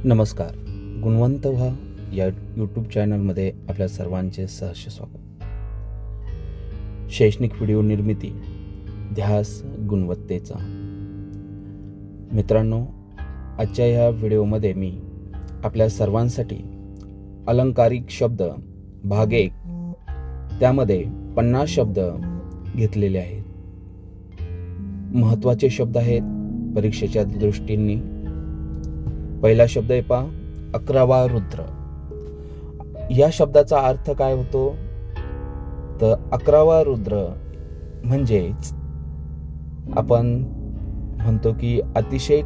नमस्कार. गुणवंत व्हा या यूट्यूब चॅनलमध्ये आपल्या सर्वांचे सहर्ष स्वागत. शैक्षणिक व्हिडिओ निर्मिती, ध्यास गुणवत्तेचा. मित्रांनो, आजच्या ह्या व्हिडिओमध्ये मी आपल्या सर्वांसाठी अलंकारिक शब्द भाग 1 त्यामध्ये 50 शब्द घेतलेले आहेत. महत्त्वाचे शब्द आहेत परीक्षेच्या दृष्टीने. पहिला शब्द आहे पहा, 11वा रुद्र. या शब्दाचा अर्थ काय होतो तर 11वा रुद्र म्हणजेच आपण म्हणतो की अतिशय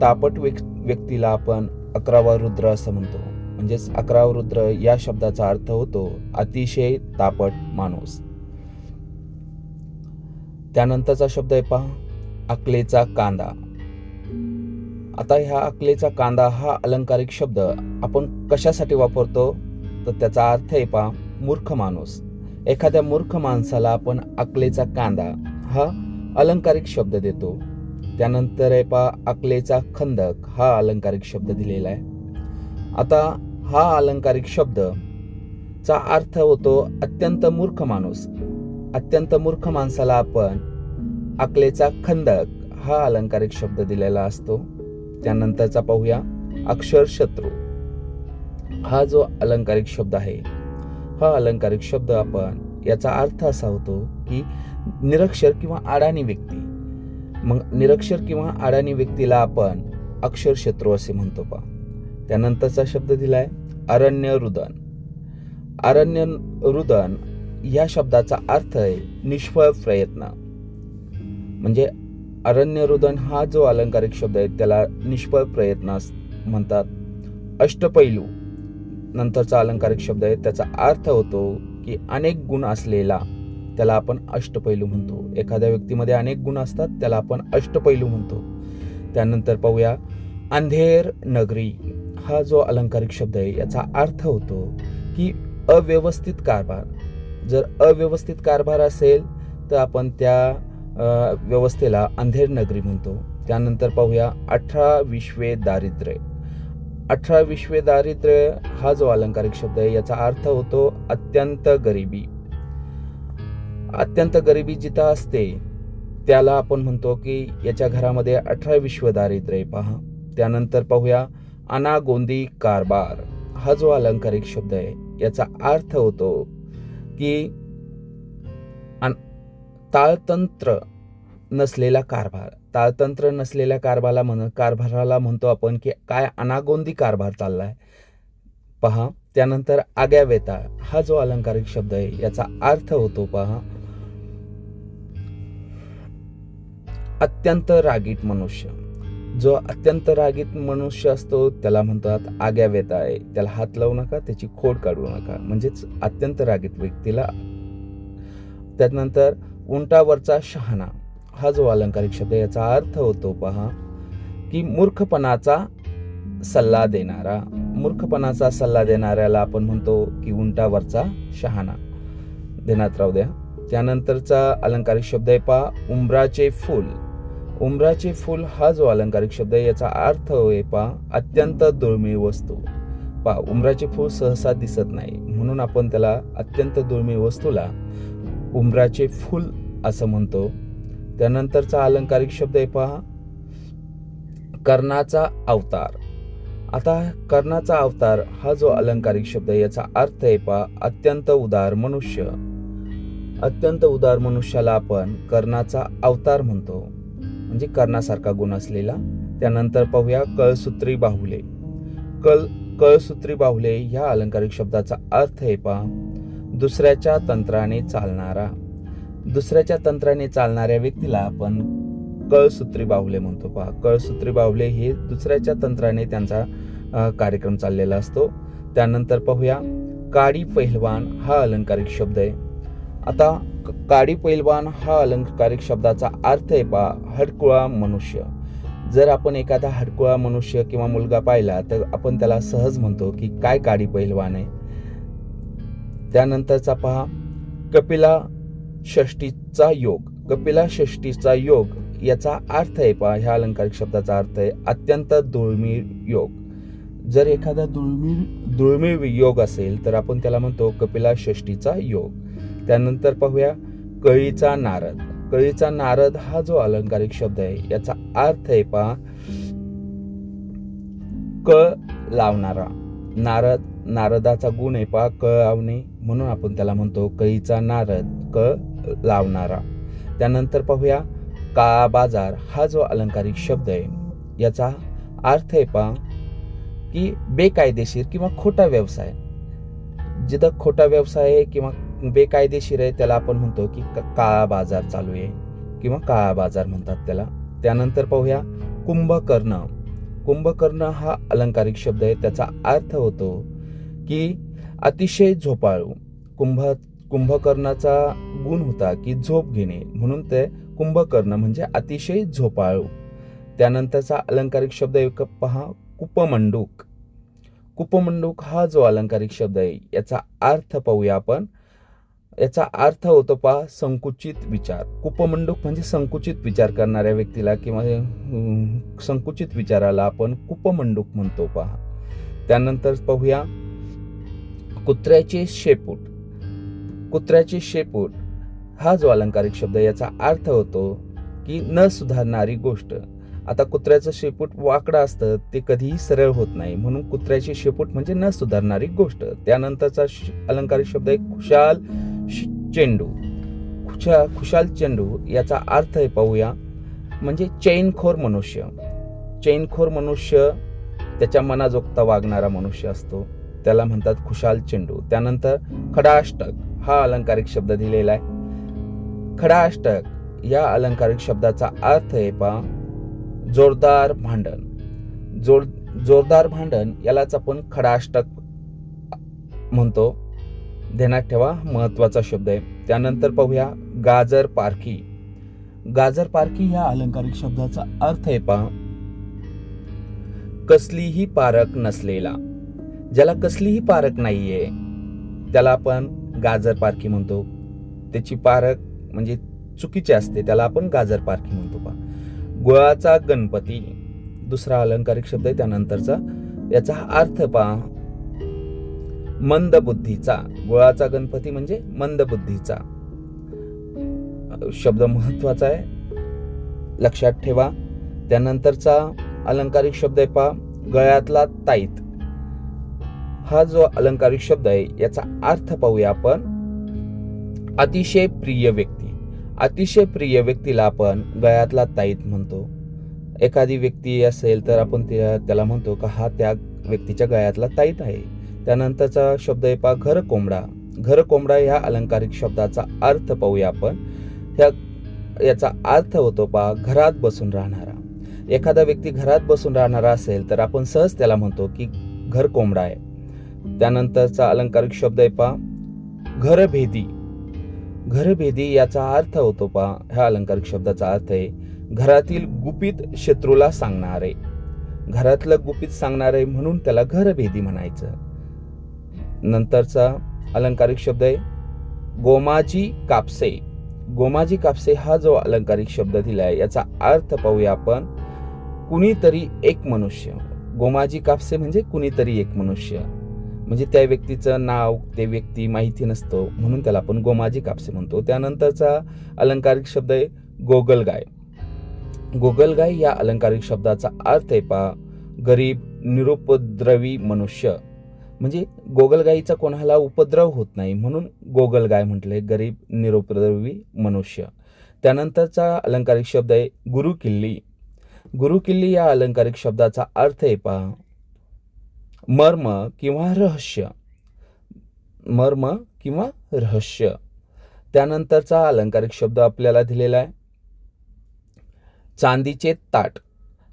तापट व्यक्तीला आपण 11वा रुद्र असं म्हणतो. म्हणजेच 11वा रुद्र या शब्दाचा अर्थ होतो अतिशय तापट माणूस. त्यानंतरचा शब्द आहे पहा, अकलेचा कांदा. आता ह्या अकलेचा कांदा हा अलंकारिक शब्द आपण कशासाठी वापरतो तर त्याचा अर्थ आहे पहा, मूर्ख माणूस. एखाद्या मूर्ख माणसाला आपण अकलेचा कांदा हा अलंकारिक शब्द देतो. त्यानंतर आहे पहा, अकलेचा खंदक हा अलंकारिक शब्द दिलेला आहे. आता हा अलंकारिक शब्द चा अर्थ होतो अत्यंत मूर्ख माणूस. अत्यंत मूर्ख माणसाला आपण अकलेचा खंदक हा अलंकारिक शब्द दिलेला असतो. त्यानंतरचा पाहूया, अक्षरशत्रू. हा जो अलंकारिक शब्द आहे, हा अलंकारिक शब्द आपण याचा अर्थ असा होतो की निरक्षर किंवा अडाणी व्यक्ती. मग निरक्षर किंवा अडाणी व्यक्तीला आपण अक्षरशत्रू असे म्हणतो पहा. त्यानंतरचा शब्द दिलाय अरण्यरुदन. अरण्यरुदन या शब्दाचा अर्थ आहे निष्फळ प्रयत्न. म्हणजे अरण्यरुदन हा जो अलंकारिक शब्द आहे त्याला निष्फळ प्रयत्न म्हणतात. अष्टपैलू नंतरचा अलंकारिक शब्द आहे, त्याचा अर्थ होतो की अनेक गुण असलेला, त्याला आपण अष्टपैलू म्हणतो. एखाद्या व्यक्तीमध्ये अनेक गुण असतात त्याला आपण अष्टपैलू म्हणतो. त्यानंतर पाहूया, अंधेर नगरी. हा जो अलंकारिक शब्द आहे याचा अर्थ होतो की अव्यवस्थित कारभार. जर अव्यवस्थित कारभार असेल तर आपण त्या व्यवस्थेला अंधेर नगरी म्हणतो. त्यानंतर पाहूया, 18 विश्वे दारिद्र्य. 18 विश्वे दारिद्र्य हा जो अलंकारिक शब्द आहे याचा अर्थ होतो अत्यंत गरिबी. अत्यंत गरिबी जिथं असते त्याला आपण म्हणतो की याच्या घरामध्ये 18 विश्व दारिद्र्य पहा. त्यानंतर पाहूया, अनागोंदी कारभार. हा जो अलंकारिक शब्द आहे याचा अर्थ होतो की ताळतंत्र नसलेला कारभार. ताळतंत्र नसलेल्या कारभाराला म्हणतो आपण की काय अनागोंदी कारभार चाललाय पहा. त्यानंतर आग्यावेता. हा जो अलंकारिक शब्द आहे याचा अर्थ होतो पहा, अत्यंत रागीट मनुष्य. जो अत्यंत रागीट मनुष्य असतो त्याला म्हणतात आग्यावेता आहे. त्याला हात लावू नका, त्याची खोड काढू नका, म्हणजेच अत्यंत रागीट व्यक्तीला. त्यानंतर उंटावरचा शहाणा. हा जो अलंकारिक शब्द आहे याचा अर्थ होतो पहा की मूर्खपणाचा सल्ला देणारा. मूर्खपणाचा सल्ला देणाऱ्याला आपण म्हणतो की उंटावरचा शहाणा. देण्यात राहू द्या. त्यानंतरचा अलंकारिक शब्द आहे पहा, उंबराचे फूल. उंबराचे फूल हा जो अलंकारिक शब्द आहे याचा अर्थ आहे पहा, अत्यंत दुर्मिळ वस्तू. पहा, उंबराचे फूल सहसा दिसत नाही म्हणून आपण त्याला अत्यंत दुर्मिळ वस्तूला उंबराचे फूल असं म्हणतो. त्यानंतरचा अलंकारिक शब्द आहे पहा, कर्णाचा अवतार. आता कर्णाचा अवतार हा जो अलंकारिक शब्द आहे याचा अर्थ आहे पहा, अत्यंत उदार मनुष्य. अत्यंत उदार मनुष्याला आपण कर्णाचा अवतार म्हणतो, म्हणजे कर्णासारखा गुण असलेला. त्यानंतर पाहूया, कळसूत्री बाहुले. कळसूत्री बाहुले ह्या अलंकारिक शब्दाचा अर्थ आहे पहा, दुसऱ्याच्या तंत्राने चालणारा. दुसऱ्याच्या तंत्राने चालणाऱ्या व्यक्तीला आपण कळसूत्री बाहुले म्हणतो पहा. कळसूत्री बाहुले हे दुसऱ्याच्या तंत्राने त्यांचा कार्यक्रम चाललेला असतो. त्यानंतर पाहूया, काडी पहिलवान हा अलंकारिक शब्द आहे. आता काडी पहिलवान हा अलंकारिक शब्दाचा अर्थ आहे पहा, हडकुळा मनुष्य. जर आपण एखादा हडकुळा मनुष्य किंवा मुलगा पाहिला तर आपण त्याला सहज म्हणतो की काय काडी पहिलवान आहे. त्यानंतरचा पहा, कपिला षष्टीचा योग. कपिला षष्टीचा योग याचा अर्थ आहे पहा, ह्या अलंकारिक शब्दाचा अर्थ आहे अत्यंत दुर्मिळ योग. जर एखादा दुर्मिळ योग असेल तर आपण त्याला म्हणतो कपिला षष्ठीचा योग. त्यानंतर पाहूया कळीचा नारद. कळीचा नारद हा जो अलंकारिक शब्द आहे याचा अर्थ आहे पहा कळ लावणारा. नारदाचा गुण आहे पहा कळ लावणे, म्हणून आपण त्याला म्हणतो कळीचा नारद, कळ लावणारा. त्यानंतर पाहूया काळा बाजार हा जो अलंकारिक शब्द आहे याचा अर्थ आहे पहा की बेकायदेशीर किंवा खोटा व्यवसाय. जिथं खोटा व्यवसाय आहे किंवा बेकायदेशीर आहे त्याला आपण म्हणतो की काळा बाजार चालू आहे किंवा काळा बाजार म्हणतात त्याला. त्यानंतर पाहूया कुंभकर्ण. कुंभकर्ण हा अलंकारिक शब्द आहे. त्याचा अर्थ होतो की अतिशय झोपाळू. कुंभकर्णाचा गुण होता की झोप घेणे, म्हणून ते कुंभकर्ण म्हणजे अतिशय झोपाळू. त्यानंतरचा अलंकारिक शब्द एक पहा कुपमंडूक. कुपमंडूक हा जो अलंकारिक शब्द आहे याचा अर्थ पाहूया आपण. याचा अर्थ होतो पहा संकुचित विचार. कुपमंडूक म्हणजे संकुचित विचार करणाऱ्या व्यक्तीला किंवा संकुचित विचाराला आपण कुपमंडूक म्हणतो पहा. त्यानंतर पाहूया कुत्र्याचे शेपूट. कुत्र्याचे शेपूट हा जो अलंकारिक शब्द याचा अर्थ होतो की न सुधारणारी गोष्ट. आता कुत्र्याचं शेपूट वाकडं असतं, ते कधीही सरळ होत नाही, म्हणून कुत्र्याचे शेपूट म्हणजे न सुधारणारी गोष्ट. त्यानंतरचा अलंकारिक शब्द आहे खुशाल चेंडू. खुशाल चेंडू याचा अर्थ आहे पाहूया म्हणजे चैनखोर मनुष्य. चैनखोर मनुष्य त्याच्या मनाजोगता वागणारा मनुष्य असतो, त्याला म्हणतात खुशाल चेंडू. त्यानंतर खडाष्टक हा अलंकारिक शब्द दिलेला आहे. खडाष्टक या अलंकारिक शब्दाचा अर्थ आहे पहा जोरदार भांडण. जोरदार भांडण यालाच आपण खडाष्टक म्हणतो. ध्यानात ठेवा, महत्वाचा शब्द आहे. त्यानंतर पाहूया गाजर पारखी. गाजर पारखी या अलंकारिक शब्दाचा अर्थ आहे पहा कसलीही पारख नसलेला. ज्याला कसलीही पारख नाहीये त्याला आपण गाजर पारखी म्हणतो. त्याची पारख म्हणजे चुकीची असते त्याला आपण गाजर पारखी म्हणतो पहा. गुळाचा गणपती दुसरा अलंकारिक शब्द आहे. त्यानंतरचा याचा अर्थ पहा मंदबुद्धीचा. गुळाचा गणपती म्हणजे मंदबुद्धीचा. शब्द महत्वाचा आहे, लक्षात ठेवा. त्यानंतरचा अलंकारिक शब्द आहे पहा गळ्यातला ताईत. हा जो अलंकारिक शब्द आहे याचा अर्थ पाहूया आपण अतिशय प्रिय व्यक्ती. अतिशय प्रिय व्यक्तीला आपण गळ्यातला ताईत म्हणतो. एखादी व्यक्ती असेल तर आपण त्याला म्हणतो का हा त्या व्यक्तीच्या गळ्यातला ताईत आहे. त्यानंतरचा शब्द आहे पहा घर कोंबडा. घर कोंबडा ह्या अलंकारिक शब्दाचा अर्थ पाहूया आपण. याचा अर्थ होतो पहा घरात बसून राहणारा. एखादा व्यक्ती घरात बसून राहणारा असेल तर आपण सहज त्याला म्हणतो की घर कोंबडा आहे. त्यानंतरचा अलंकारिक शब्द आहे पहा घरभेदी. घरभेदी याचा अर्थ होतो पहा ह्या अलंकारिक शब्दाचा अर्थ आहे घरातील गुपित शत्रूला सांगणारे. घरातलं गुपित सांगणारे म्हणून त्याला घरभेदी म्हणायचं. नंतरचा अलंकारिक शब्द आहे गोमाजी कापसे. गोमाजी कापसे हा जो अलंकारिक शब्द दिलाय याचा अर्थ पाहूया आपण कुणीतरी एक मनुष्य. गोमाजी कापसे म्हणजे कुणीतरी एक मनुष्य, म्हणजे त्या व्यक्तीचं नाव ते व्यक्ती माहिती नसतो म्हणून त्याला आपण गोमाजी कापसे म्हणतो. त्यानंतरचा अलंकारिक शब्द आहे गोगलगाय. गोगलगाय या अलंकारिक शब्दाचा अर्थ आहे पहा गरीब निरुपद्रवी मनुष्य. म्हणजे गोगलगाईचा कोणाला उपद्रव होत नाही म्हणून गोगलगाय म्हटलंय, गरीब निरुपद्रवी मनुष्य. त्यानंतरचा अलंकारिक शब्द आहे गुरुकिल्ली. गुरुकिल्ली या अलंकारिक शब्दाचा अर्थ आहे पहा मर्म किंवा रहस्य. मर्म किंवा रहस्य. त्यानंतरचा अलंकारिक शब्द आपल्याला दिलेला आहे चांदीचे ताट.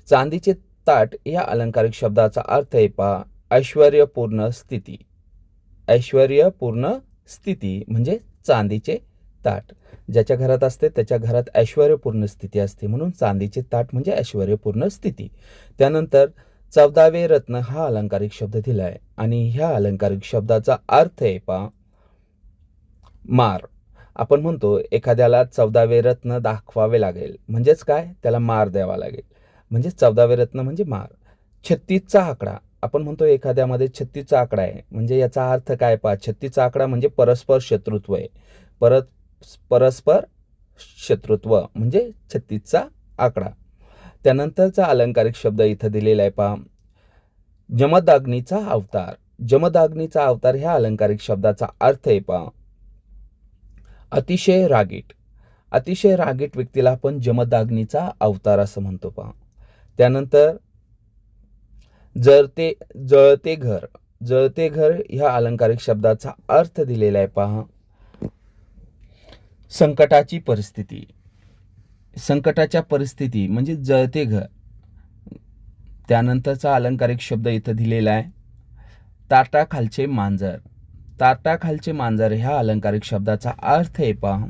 चांदीचे ताट या अलंकारिक शब्दाचा अर्थ आहे पहा ऐश्वर्यपूर्ण स्थिती. ऐश्वर्यपूर्ण स्थिती म्हणजे चांदीचे ताट. ज्याच्या घरात असते त्याच्या घरात ऐश्वर्यपूर्ण स्थिती असते म्हणून चांदीचे ताट म्हणजे ऐश्वर्यपूर्ण स्थिती. त्यानंतर 14वे रत्न हा अलंकारिक शब्द दिलाय आणि ह्या अलंकारिक शब्दाचा अर्थ आहे पहा मार. आपण म्हणतो एखाद्याला 14वे रत्न दाखवावे लागेल म्हणजेच काय त्याला मार द्यावा लागेल, म्हणजे 14वे रत्न म्हणजे मार. 36चा आकडा. आपण म्हणतो एखाद्यामध्ये 36चा आकडा आहे, म्हणजे याचा अर्थ काय पहा, 36चा आकडा म्हणजे परस्पर शत्रुत्व आहे. परस्पर शत्रुत्व म्हणजे 36चा आकडा. त्यानंतरचा अलंकारिक शब्द इथं दिलेला आहे पहा, जमदाग्नीचा अवतार. जमदाग्नीचा अवतार ह्या अलंकारिक शब्दाचा अर्थ आहे पहा, अतिशय रागीट. अतिशय रागीट व्यक्तीला आपण जमदाग्नीचा अवतार असं म्हणतो पहा. त्यानंतर जळते घर. जळते घर ह्या अलंकारिक शब्दाचा अर्थ दिलेला आहे पहा, संकटाची परिस्थिती. संकटाच्या परिस्थिती म्हणजे जळते घर. त्यानंतरचा अलंकारिक शब्द इथं दिलेला आहे, ताटाखालचे मांजर. ताटाखालचे मांजर ह्या अलंकारिक शब्दाचा अर्थ आहे पहा,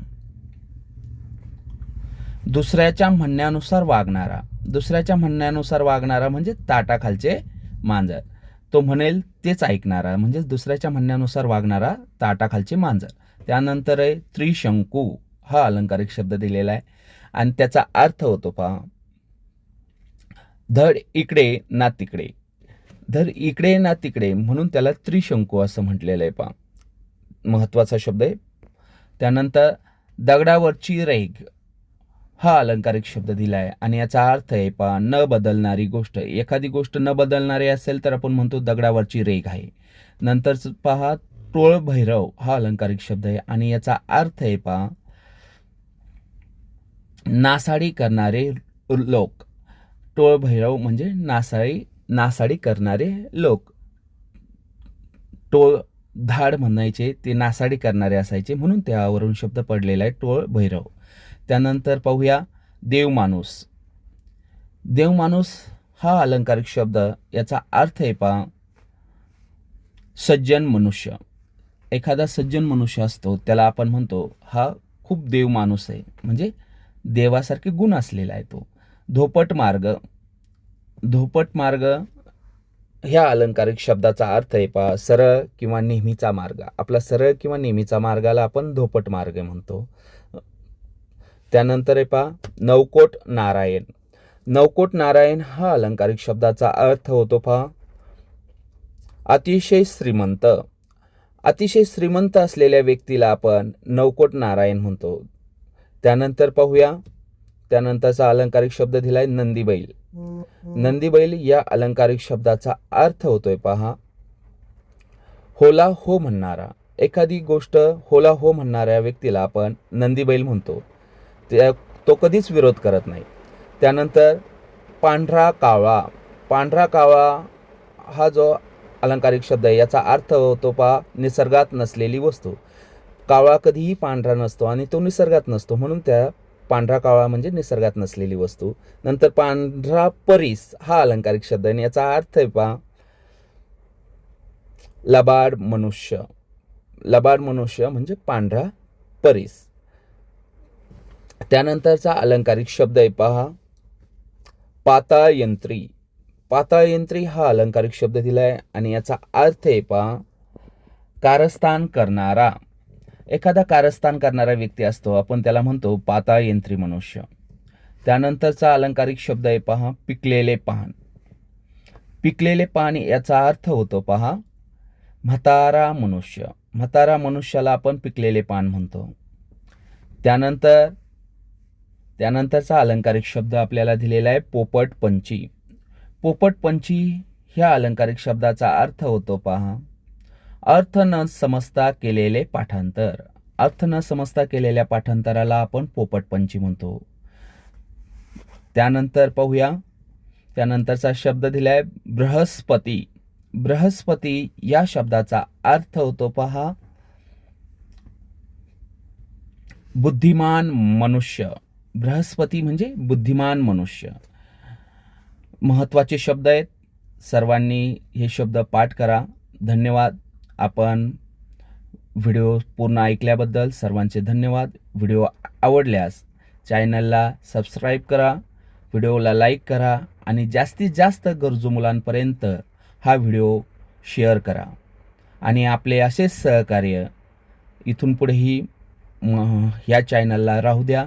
दुसऱ्याच्या म्हणण्यानुसार वागणारा. दुसऱ्याच्या म्हणण्यानुसार वागणारा म्हणजे ताटाखालचे मांजर. तो म्हणेल तेच ऐकणारा म्हणजे दुसऱ्याच्या म्हणण्यानुसार वागणारा ताटाखालचे मांजर. त्यानंतर आहे त्रिशंकू. हा अलंकारिक शब्द दिलेला आहे आणि त्याचा अर्थ होतो पहा, धड इकडे ना तिकडे. धड इकडे ना तिकडे म्हणून त्याला त्रिशंकू असं म्हटलेलं आहे पहा, महत्वाचा शब्द आहे. त्यानंतर दगडावरची रेघ हा अलंकारिक शब्द दिला आहे आणि याचा अर्थ आहे पहा, न बदलणारी गोष्ट. एखादी गोष्ट न बदलणारी असेल तर आपण म्हणतो दगडावरची रेघ आहे. नंतर पहा, टोळ भैरव हा अलंकारिक शब्द आहे आणि याचा अर्थ आहे पहा, नासाडी करणारे लोक. टोळ भैरव म्हणजे नासाडी करणारे लोक. टोळ धाड म्हणायचे, ते नासाडी करणारे असायचे म्हणून त्यावरून शब्द पडलेला आहे टोळ भैरव. त्यानंतर पाहूया देवमाणूस. देवमाणूस हा अलंकारिक शब्द, याचा अर्थ आहे पहा, सज्जन मनुष्य. एखादा सज्जन मनुष्य असतो त्याला आपण म्हणतो हा खूप देव माणूस आहे, म्हणजे देवासारखे गुण असलेला आहे तो. धोपट मार्ग. धोपट मार्ग ह्या अलंकारिक शब्दाचा अर्थ आहे पहा, सरळ किंवा नेहमीचा मार्ग. आपला सरळ किंवा नेहमीचा मार्गाला आपण धोपट मार्ग म्हणतो. त्यानंतर आहे पहा, नवकोट नारायण. नवकोट नारायण हा अलंकारिक शब्दाचा अर्थ होतो पहा, अतिशय श्रीमंत. अतिशय श्रीमंत असलेल्या व्यक्तीला आपण नवकोट नारायण म्हणतो. त्यानंतर पाहूया, त्यानंतरचा अलंकारिक शब्द दिलाय नंदीबैल. नंदीबैल या अलंकारिक शब्दाचा अर्थ होतोय पहा, होला हो म्हणणारा. एखादी गोष्ट होला हो म्हणणाऱ्या व्यक्तीला आपण नंदीबैल म्हणतो. तो कधीच विरोध करत नाही. त्यानंतर पांढरा कावळा. पांढरा कावळा हा जो अलंकारिक शब्द आहे याचा अर्थ होतो पहा, निसर्गात नसलेली वस्तू. कावळा कधीही पांढरा नसतो आणि तो निसर्गात नसतो म्हणून त्या पांढरा कावळा म्हणजे निसर्गात नसलेली वस्तू. नंतर पांढरा परीस हा अलंकारिक शब्द आहे, याचा अर्थ आहे पहा, लबाड मनुष्य. लबाड मनुष्य म्हणजे पांढरा परीस. त्यानंतरचा अलंकारिक शब्द आहे पहा, पाताळ यंत्री. पाताळ यंत्री हा अलंकारिक शब्द दिलाय आणि याचा अर्थ आहे पहा, कारस्थान करणारा. एखादा कारस्थान करणारा व्यक्ती असतो आपण त्याला म्हणतो पाताळ यंत्री मनुष्य. त्यानंतरचा अलंकारिक शब्द आहे पहा, पिकलेले पान. पिकलेले पान याचा अर्थ होतो पहा, म्हातारा मनुष्य. म्हातारा मनुष्याला आपण पिकलेले पान म्हणतो. त्यानंतरचा अलंकारिक शब्द आपल्याला दिलेला आहे पोपटपंची. पोपटपंची ह्या अलंकारिक शब्दाचा अर्थ होतो पहा, अर्थ न समजता केलेले पाठांतर. अर्थ न समजता केलेल्या पाठांतराला आपण पोपटपंची म्हणतो. त्यानंतर पाहूया, त्यानंतरचा शब्द दिलाय बृहस्पती. बृहस्पती या शब्दाचा अर्थ होतो पहा, बुद्धिमान मनुष्य. बृहस्पती म्हणजे बुद्धिमान मनुष्य. महत्त्वाचे शब्द आहेत, सर्वांनी हे शब्द पाठ करा. धन्यवाद. आपण व्हिडिओ पूर्ण ऐकल्याबद्दल सर्वांचे धन्यवाद. व्हिडिओ आवडल्यास चॅनलला सबस्क्राईब करा, व्हिडिओला लाईक करा आणि जास्तीत जास्त गरजू मुलांपर्यंत हा व्हिडिओ शेअर करा. आणि आपले असेच सहकार्य इथून पुढेही या चॅनलला राहू द्या.